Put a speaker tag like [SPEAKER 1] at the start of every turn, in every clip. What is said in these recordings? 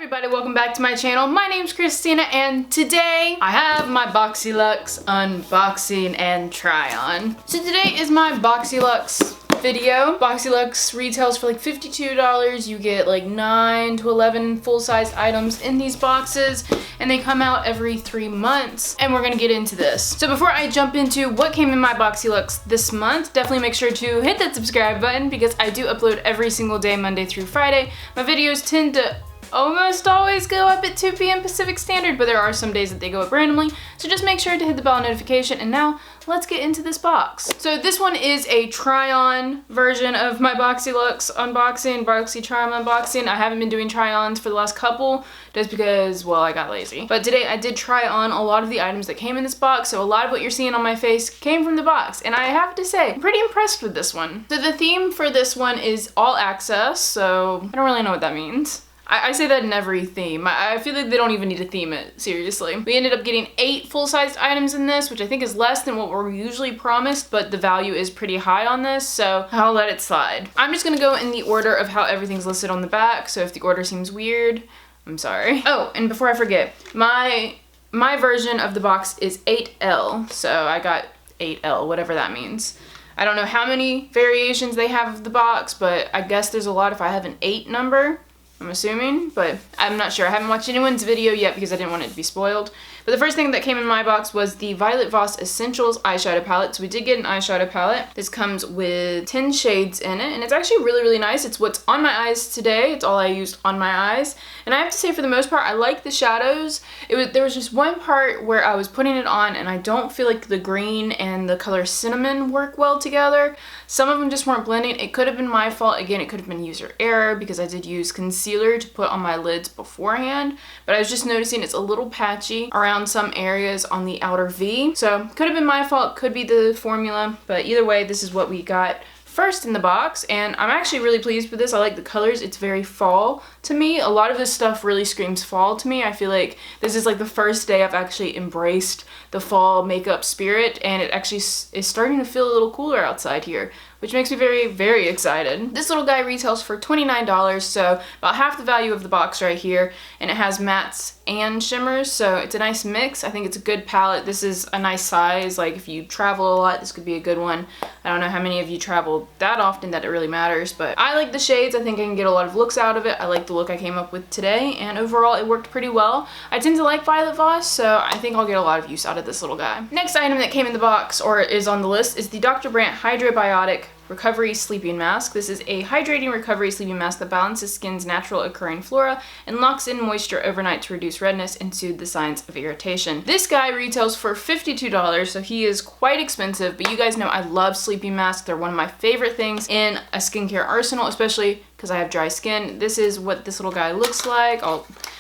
[SPEAKER 1] everybody, welcome back to my channel. My name's Christina and today I have my Boxyluxe unboxing and try on. So today is my Boxyluxe video. Boxyluxe retails for like $52. You get like 9 to 11 full-size items in these boxes and they come out every 3 months and we're gonna get into this. So before I jump into what came in my Boxyluxe this month, definitely make sure to hit that subscribe button because I do upload every single day, Monday through Friday. My videos tend to almost always go up at 2 p.m. Pacific Standard, but there are some days that they go up randomly, so just make sure to hit the bell notification. And now let's get into this box. So this one is a try-on version of my Boxyluxe unboxing, Boxy try-on unboxing. I haven't been doing try-ons for the last couple just because, well, I got lazy. But today I did try on a lot of the items that came in this box, so a lot of what you're seeing on my face came from the box, and I have to say, I'm pretty impressed with this one. So the theme for this one is all access, so I don't really know what that means. I say that in every theme. I feel like they don't even need to theme it, seriously. We ended up getting 8 full-sized items in this, which I think is less than what we're usually promised, but the value is pretty high on this, so I'll let it slide. I'm just gonna go in the order of how everything's listed on the back, so if the order seems weird, I'm sorry. Oh, and before I forget, my version of the box is 8L, so I got 8L, whatever that means. I don't know how many variations they have of the box, but I guess there's a lot if I have an 8 number. I'm assuming, but I'm not sure. I haven't watched anyone's video yet because I didn't want it to be spoiled. But the first thing that came in my box was the Violet Voss Essentials eyeshadow palette. So we did get an eyeshadow palette. This comes with 10 shades in it, and it's actually really, really nice. It's what's on my eyes today. It's all I used on my eyes. And I have to say, for the most part, I like the shadows. There was just one part where I was putting it on, and I don't feel like the green and the color cinnamon work well together. Some of them just weren't blending. It could have been my fault. Again, it could have been user error because I did use concealer to put on my lids beforehand, but I was just noticing it's a little patchy around some areas on the outer V. So could have been my fault, could be the formula, but either way, this is what we got first in the box, and I'm actually really pleased with this. I like the colors. It's very fall to me. A lot of this stuff really screams fall to me. I feel like this is like the first day I've actually embraced the fall makeup spirit, and it actually is starting to feel a little cooler outside here, which makes me very, very excited. This little guy retails for $29, so about half the value of the box right here, and it has mattes and shimmers, so it's a nice mix. I think it's a good palette. This is a nice size. Like if you travel a lot, this could be a good one. I don't know how many of you travel that often that it really matters, but I like the shades. I think I can get a lot of looks out of it. I like the look I came up with today, and overall it worked pretty well. I tend to like Violet Voss, so I think I'll get a lot of use out of this little guy. Next item that came in the box, or is on the list, is the Dr. Brandt Hydrobiotic Recovery Sleeping Mask. This is a hydrating recovery sleeping mask that balances skin's natural occurring flora and locks in moisture overnight to reduce redness and soothe the signs of irritation. This guy retails for $52, so he is quite expensive, but you guys know I love sleeping masks. They're one of my favorite things in a skincare arsenal, especially because I have dry skin. This is what this little guy looks like.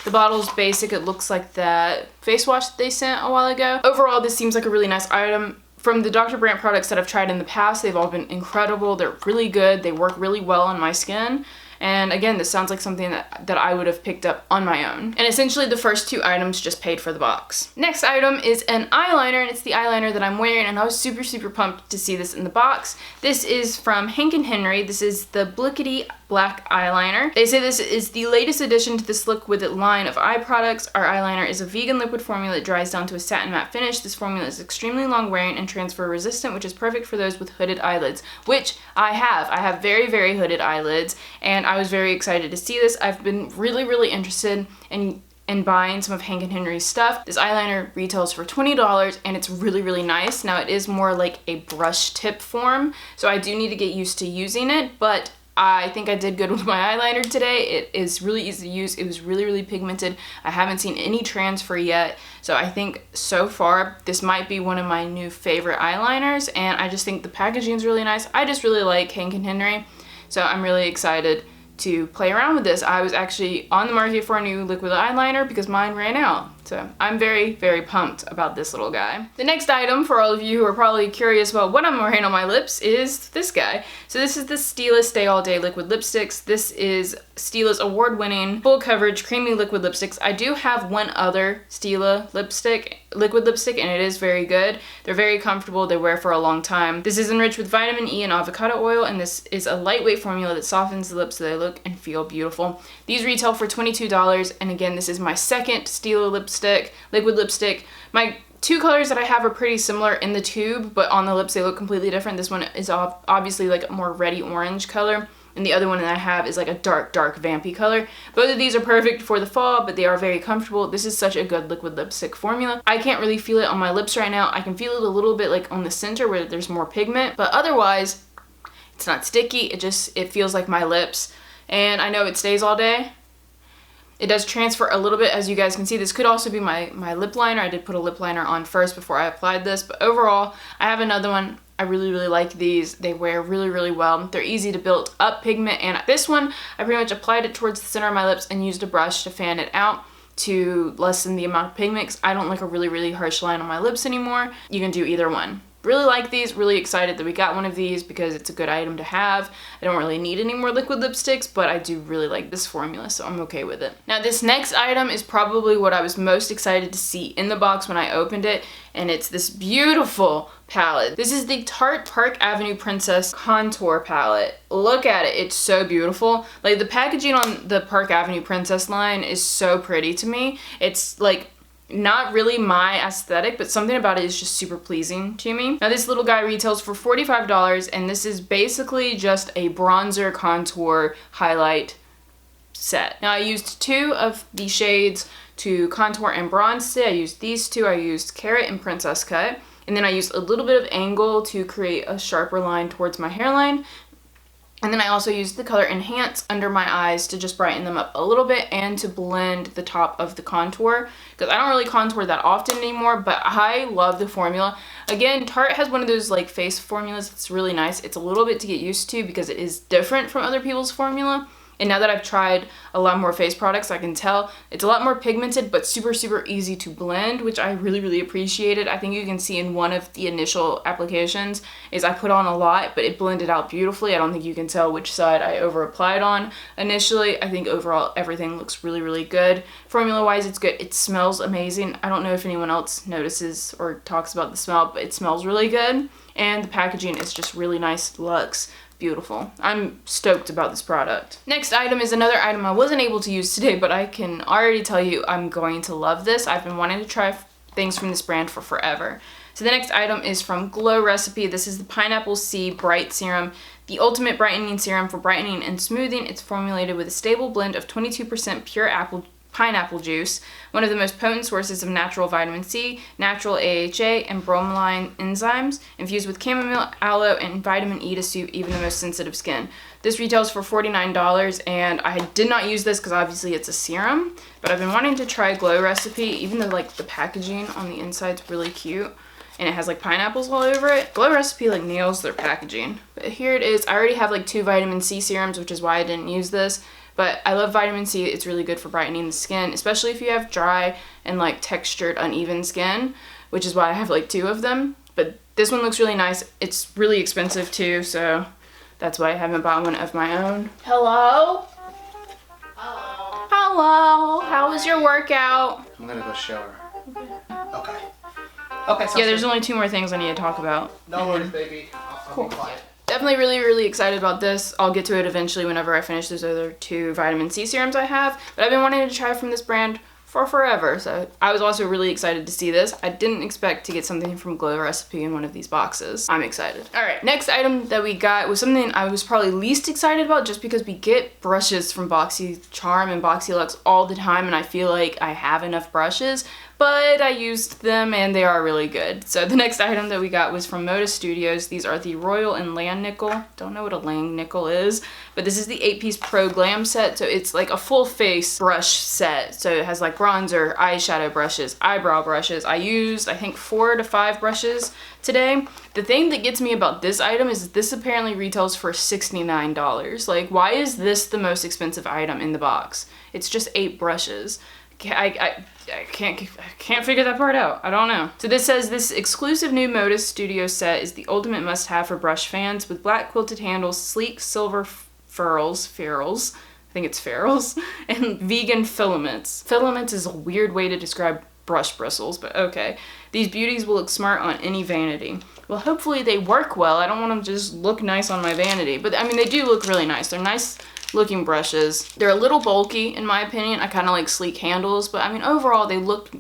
[SPEAKER 1] The bottle's basic. It looks like that face wash that they sent a while ago. Overall, this seems like a really nice item. From the Dr. Brandt products that I've tried in the past, they've all been incredible. They're really good. They work really well on my skin. And again, this sounds like something that I would have picked up on my own. And essentially the first 2 items just paid for the box. Next item is an eyeliner, and it's the eyeliner that I'm wearing, and I was super, super pumped to see this in the box. This is from Hank & Henry. This is the Blickety Black Eyeliner. They say this is the latest addition to this liquid line of eye products. Our eyeliner is a vegan liquid formula that dries down to a satin matte finish. This formula is extremely long wearing and transfer resistant, which is perfect for those with hooded eyelids, which I have. I have very, very hooded eyelids, and I was very excited to see this. I've been really, really interested in buying some of Hank & Henry's stuff. This eyeliner retails for $20, and it's really, really nice. Now, it is more like a brush tip form, so I do need to get used to using it, but I think I did good with my eyeliner today. It is really easy to use. It was really, really pigmented. I haven't seen any transfer yet, so I think so far this might be one of my new favorite eyeliners, and I just think the packaging is really nice. I just really like Hank & Henry, so I'm really excited to play around with this. I was actually on the market for a new liquid eyeliner because mine ran out. So I'm very, very pumped about this little guy. The next item, for all of you who are probably curious about what I'm wearing on my lips, is this guy. So this is the Stila Stay All Day Liquid Lipsticks. This is Stila's award-winning full coverage creamy liquid lipsticks. I do have one other Stila liquid lipstick, and it is very good. They're very comfortable. They wear for a long time. This is enriched with vitamin E and avocado oil, and this is a lightweight formula that softens the lips so they look and feel beautiful. These retail for $22, and again, this is my second Stila liquid lipstick. My two colors that I have are pretty similar in the tube, but on the lips they look completely different. This one is obviously like a more reddy orange color, and the other one that I have is like a dark vampy color. Both of these are perfect for the fall, but they are very comfortable. This is such a good liquid lipstick formula. I can't really feel it on my lips right now. I can feel it a little bit like on the center where there's more pigment, but otherwise it's not sticky. It feels like my lips, and I know it stays all day. It does transfer a little bit, as you guys can see. This could also be my lip liner. I did put a lip liner on first before I applied this, but overall, I have another one. I really, really like these. They wear really, really well. They're easy to build up pigment, and this one, I pretty much applied it towards the center of my lips and used a brush to fan it out to lessen the amount of pigment, because I don't like a really, really harsh line on my lips anymore. You can do either one. Really like these, really excited that we got one of these because it's a good item to have. I don't really need any more liquid lipsticks, but I do really like this formula, so I'm okay with it. Now this next item is probably what I was most excited to see in the box when I opened it, and it's this beautiful palette. This is the Tarte Park Avenue Princess Contour Palette. Look at it, it's so beautiful. Like, the packaging on the Park Avenue Princess line is so pretty to me. It's like not really my aesthetic, but something about it is just super pleasing to me. Now this little guy retails for $45, and this is basically just a bronzer contour highlight set. Now I used two of the shades to contour and bronze today. I used these two. I used Carrot and Princess Cut, and then I used a little bit of Angle to create a sharper line towards my hairline. And then I also used the color Enhance under my eyes to just brighten them up a little bit and to blend the top of the contour, because I don't really contour that often anymore, but I love the formula. Again, Tarte has one of those like face formulas that's really nice. It's a little bit to get used to because it is different from other people's formula. And now that I've tried a lot more face products, I can tell it's a lot more pigmented, but super, super easy to blend, which I really, really appreciated. I think you can see in one of the initial applications is I put on a lot, but it blended out beautifully. I don't think you can tell which side I over applied on initially. I think overall everything looks really, really good. Formula-wise, it's good. It smells amazing. I don't know if anyone else notices or talks about the smell, but it smells really good. And the packaging is just really nice luxe. Beautiful. I'm stoked about this product. Next item is another item I wasn't able to use today, but I can already tell you I'm going to love this. I've been wanting to try things from this brand for forever. So the next item is from Glow Recipe. This is the Pineapple C Bright Serum, the ultimate brightening serum for brightening and smoothing. It's formulated with a stable blend of 22% pure pineapple juice, one of the most potent sources of natural vitamin C, natural AHA, and bromelain enzymes, infused with chamomile, aloe, and vitamin E to soothe even the most sensitive skin. This retails for $49, and I did not use this because obviously it's a serum, but I've been wanting to try Glow Recipe, even though like the packaging on the inside's really cute, and it has like pineapples all over it. Glow Recipe like nails their packaging. But here it is. I already have like 2 vitamin C serums, which is why I didn't use this. But I love vitamin C. It's really good for brightening the skin, especially if you have dry and like textured uneven skin, which is why I have like 2 of them. But this one looks really nice. It's really expensive too, so that's why I haven't bought one of my own. Hello? Hello. Hello. How was your workout?
[SPEAKER 2] I'm gonna go shower. Okay.
[SPEAKER 1] Okay, yeah, there's only 2 more things I need to talk about.
[SPEAKER 2] No worries, baby. I'll be quiet.
[SPEAKER 1] Definitely really, really excited about this. I'll get to it eventually whenever I finish those other 2 vitamin C serums I have. But I've been wanting to try from this brand for forever. So I was also really excited to see this. I didn't expect to get something from Glow Recipe in one of these boxes. I'm excited. All right, next item that we got was something I was probably least excited about, just because we get brushes from BoxyCharm and Boxyluxe all the time, and I feel like I have enough brushes, but I used them and they are really good. So the next item that we got was from Moda Studios. These are the Royal and Land Nickel. Don't know what a Lang Nickel is, but this is the 8-piece Pro Glam set. So it's like a full face brush set. So it has like bronzer, eyeshadow brushes, eyebrow brushes. I used, I think, 4 to 5 brushes today. The thing that gets me about this item is that this apparently retails for $69. Like, why is this the most expensive item in the box? It's just 8 brushes. can't figure that part out. I don't know. So this says, this exclusive new Modus Studio set is the ultimate must-have for brush fans with black quilted handles, sleek silver ferrules, I think it's ferrules, and vegan filaments. Filaments is a weird way to describe brush bristles, but okay. These beauties will look smart on any vanity. Well, hopefully they work well. I don't want them to just look nice on my vanity, but I mean, they do look really nice. They're nice looking brushes. They're a little bulky in my opinion. I kind of like sleek handles, but I mean, overall they look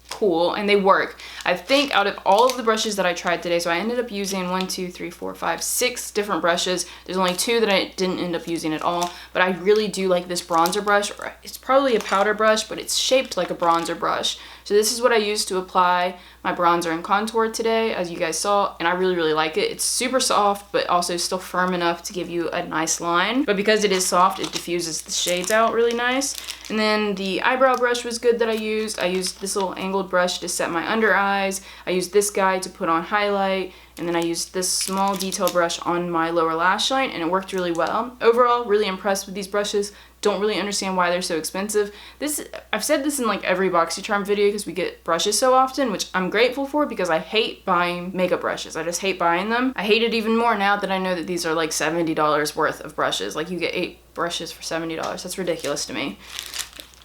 [SPEAKER 1] cool and they work. I think out of all of the brushes that I tried today, so I ended up using 6 different brushes. There's only 2 that I didn't end up using at all, but I really do like this bronzer brush. It's probably a powder brush, but it's shaped like a bronzer brush. So this is what I used to apply my bronzer and contour today, as you guys saw, and I really, really like it. It's super soft, but also still firm enough to give you a nice line. But because it is soft, it diffuses the shades out really nice. And then the eyebrow brush was good that I used. I used this little angled brush to set my under eyes. I used this guy to put on highlight. And then I used this small detail brush on my lower lash line, and it worked really well. Overall, really impressed with these brushes. Don't really understand why they're so expensive. I've said this in like every BoxyCharm video because we get brushes so often, which I'm grateful for because I hate buying makeup brushes. I just hate buying them. I hate it even more now that I know that these are like $70 worth of brushes. Like you get 8 brushes for $70. That's ridiculous to me.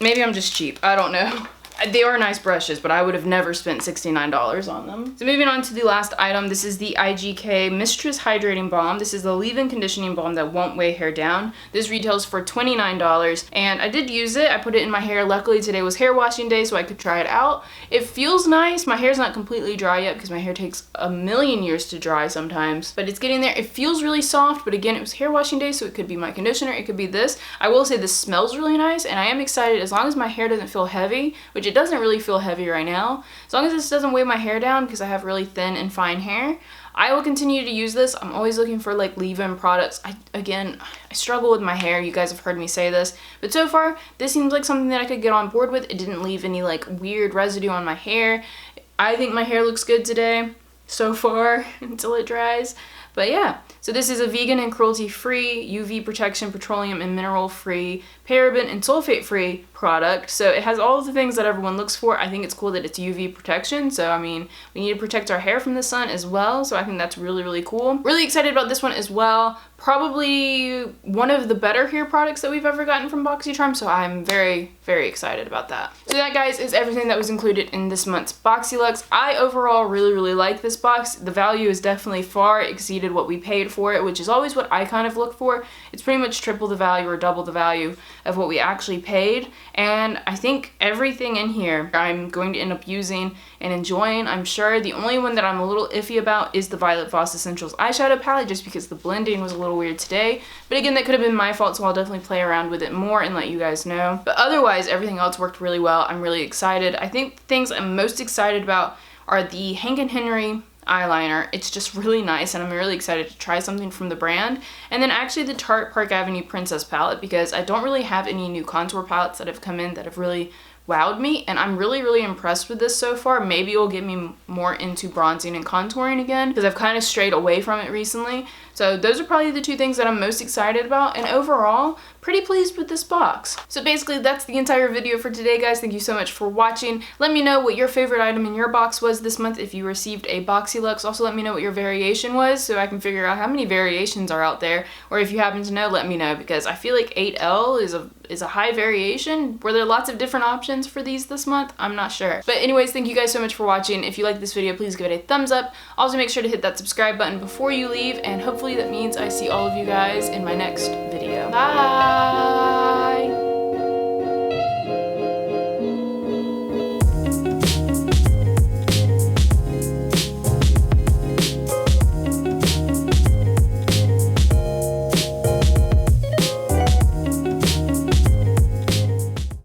[SPEAKER 1] Maybe I'm just cheap. I don't know. They are nice brushes, but I would have never spent $69 on them. So moving on to the last item, this is the IGK Mistress Hydrating Balm. This is the leave-in conditioning balm that won't weigh hair down. This retails for $29, and I did use it. I put it in my hair. Luckily today was hair washing day, so I could try it out. It feels nice. My hair's not completely dry yet because my hair takes a million years to dry sometimes, but it's getting there. It feels really soft, but again, it was hair washing day, so it could be my conditioner, it could be this. I will say this smells really nice, and I am excited as long as my hair doesn't feel heavy, which it doesn't really feel heavy right now. As long as this doesn't weigh my hair down because I have really thin and fine hair, I will continue to use this. I'm always looking for like leave-in products. I struggle with my hair. You guys have heard me say this, but so far this seems like something that I could get on board with. It didn't leave any like weird residue on my hair. I think my hair looks good today so far until it dries. But yeah, so this is a vegan and cruelty-free, UV protection, petroleum and mineral-free, paraben and sulfate-free product. So it has all of the things that everyone looks for. I think it's cool that it's UV protection. So I mean, we need to protect our hair from the sun as well. So I think that's really, really cool. Really excited about this one as well. Probably one of the better hair products that we've ever gotten from BoxyCharm. So I'm very, very excited about that. So that, guys, is everything that was included in this month's Boxyluxe. I overall really, really like this box. The value is definitely far exceeded what we paid for it, which is always what I kind of look for. It's pretty much triple the value or double the value of what we actually paid. And I think everything in here I'm going to end up using and enjoying. I'm sure the only one that I'm a little iffy about is the Violet Voss Essentials eyeshadow palette, just because the blending was a little weird today. But again, that could have been my fault, so I'll definitely play around with it more and let you guys know. But otherwise, everything else worked really well. I'm really excited. I think the things I'm most excited about are the Hank & Henry eyeliner. It's just really nice, and I'm really excited to try something from the brand. And then actually the Tarte Park Avenue Princess palette, because I don't really have any new contour palettes that have come in that have really wowed me, and I'm really, really impressed with this so far. Maybe it will get me more into bronzing and contouring again, because I've kind of strayed away from it recently. So those are probably the 2 things that I'm most excited about, and overall, pretty pleased with this box. So basically, that's the entire video for today, guys. Thank you so much for watching. Let me know what your favorite item in your box was this month if you received a Boxyluxe. Also, let me know what your variation was so I can figure out how many variations are out there, or if you happen to know, let me know, because I feel like 8L is a high variation. Were there lots of different options for these this month? I'm not sure. But anyways, thank you guys so much for watching. If you like this video, please give it a thumbs up. Also, make sure to hit that subscribe button before you leave, and hopefully that means I see all of you guys in my next video. Bye!